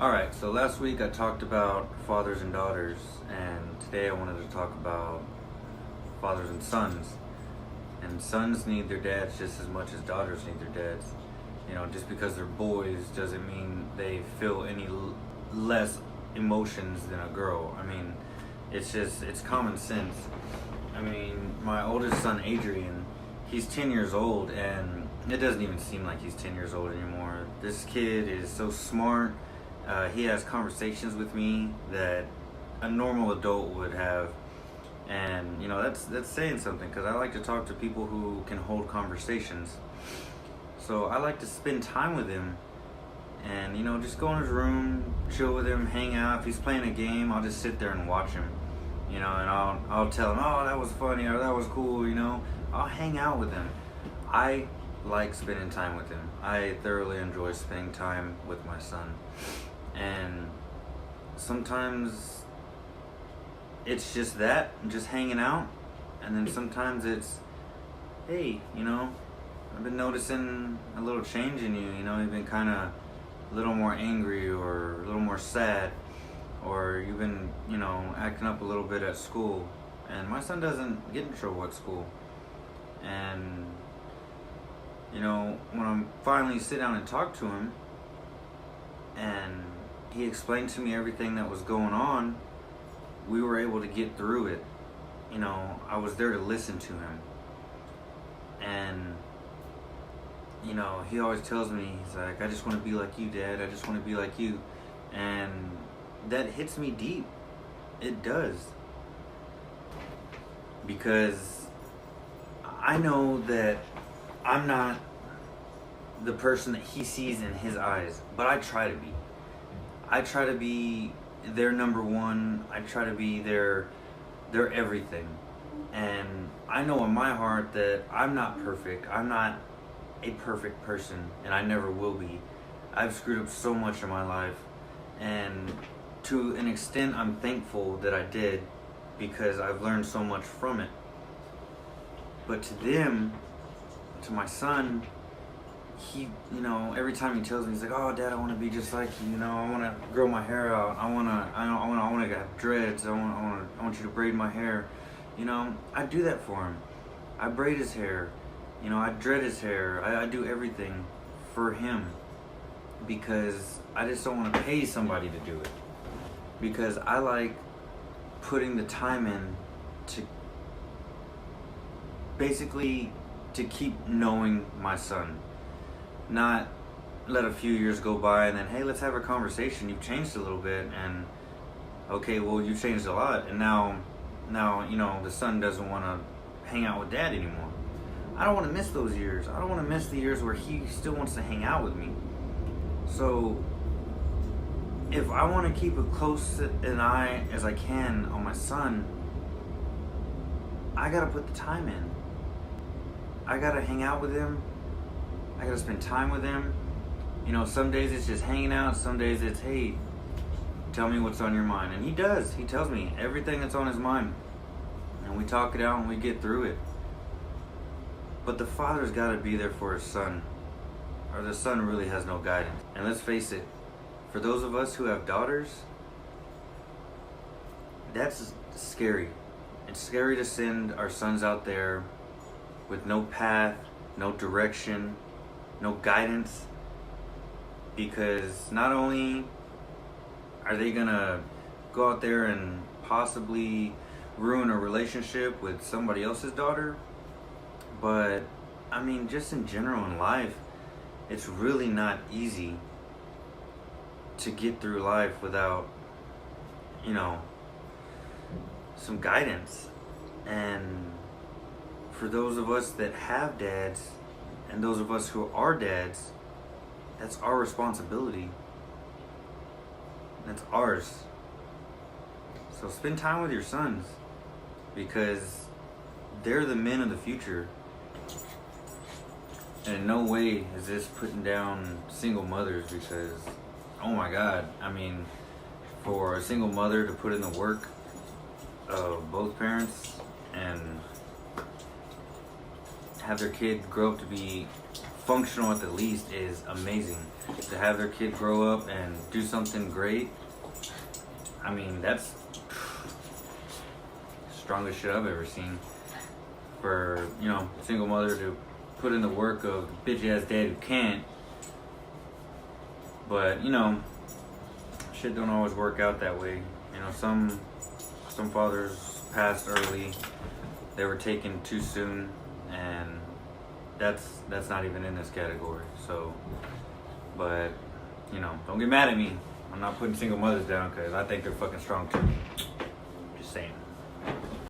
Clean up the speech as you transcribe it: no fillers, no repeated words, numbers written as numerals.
Alright, so last week I talked about fathers and daughters, and today I wanted to talk about fathers and sons. And sons need their dads just as much as daughters need their dads. You know, just because they're boys doesn't mean they feel any less emotions than a girl. I mean, it's common sense. I mean, my oldest son, Adrian, he's 10 years old, and it doesn't even seem like he's 10 years old anymore. This kid is so smart. He has conversations with me that a normal adult would have, and you know that's saying something, because I like to talk to people who can hold conversations. So I like to spend time with him, and you know, just go in his room, chill with him, hang out. If he's playing a game, I'll just sit there and watch him. You know, and I'll tell him, oh, that was funny, or that was cool. You know, I'll hang out with him. I like spending time with him. I thoroughly enjoy spending time with my son. And sometimes it's just that, just hanging out. And then sometimes it's, hey, you know, I've been noticing a little change in you. You know, you've been kind of a little more angry or a little more sad. Or you've been, you know, acting up a little bit at school. And my son doesn't get in trouble at school. And, you know, when I finally sit down and talk to him, and he explained to me everything that was going on, we were able to get through it. You know, I was there to listen to him. And, you know, he always tells me, he's like, I just want to be like you, Dad. I just want to be like you. And that hits me deep. It does. Because I know that I'm not the person that he sees in his eyes, but I try to be. I try to be their number one. I try to be their everything. And I know in my heart that I'm not perfect. I'm not a perfect person, and I never will be. I've screwed up so much in my life, and to an extent I'm thankful that I did, because I've learned so much from it. But to them, to my son, he, you know, every time he tells me, he's like, oh, Dad, I want to be just like you. You know, I want to grow my hair out. I want to have dreads. I want you to braid my hair. You know, I do that for him. I braid his hair. You know, I dread his hair. I do everything for him, because I just don't want to pay somebody to do it. Because I like putting the time in to basically to keep knowing my son. Not let a few years go by and then, hey, let's have a conversation. You've changed a little bit, and okay, well, you've changed a lot, and now, you know, the son doesn't want to hang out with Dad anymore. I don't want to miss those years. I don't want to miss the years where he still wants to hang out with me. So if I want to keep as close an eye as I can on my son, I gotta put the time in. I gotta hang out with him. I gotta spend time with him. You know, some days it's just hanging out. Some days it's, hey, tell me what's on your mind. And he does. He tells me everything that's on his mind. And we talk it out and we get through it. But the father's gotta be there for his son, or the son really has no guidance. And let's face it, for those of us who have daughters, that's scary. It's scary to send our sons out there with no path, no direction, no guidance, because not only are they gonna go out there and possibly ruin a relationship with somebody else's daughter, but I mean, just in general in life, it's really not easy to get through life without, you know, some guidance. And for those of us that have dads, and those of us who are dads, that's our responsibility. That's ours. So spend time with your sons, because they're the men of the future. And in no way is this putting down single mothers, because, oh my God, I mean, for a single mother to put in the work of both parents and have their kid grow up to be functional at the least is amazing. to have their kid grow up and do something great, I mean, that's strongest shit I've ever seen. For, you know, single mother to put in the work of bitch ass dad who can't. But, you know, shit don't always work out that way. You know, some fathers passed early. They were taken too soon, and that's not even in this category. So, but, you know, don't get mad at me. I'm not putting single mothers down because I think they're fucking strong too.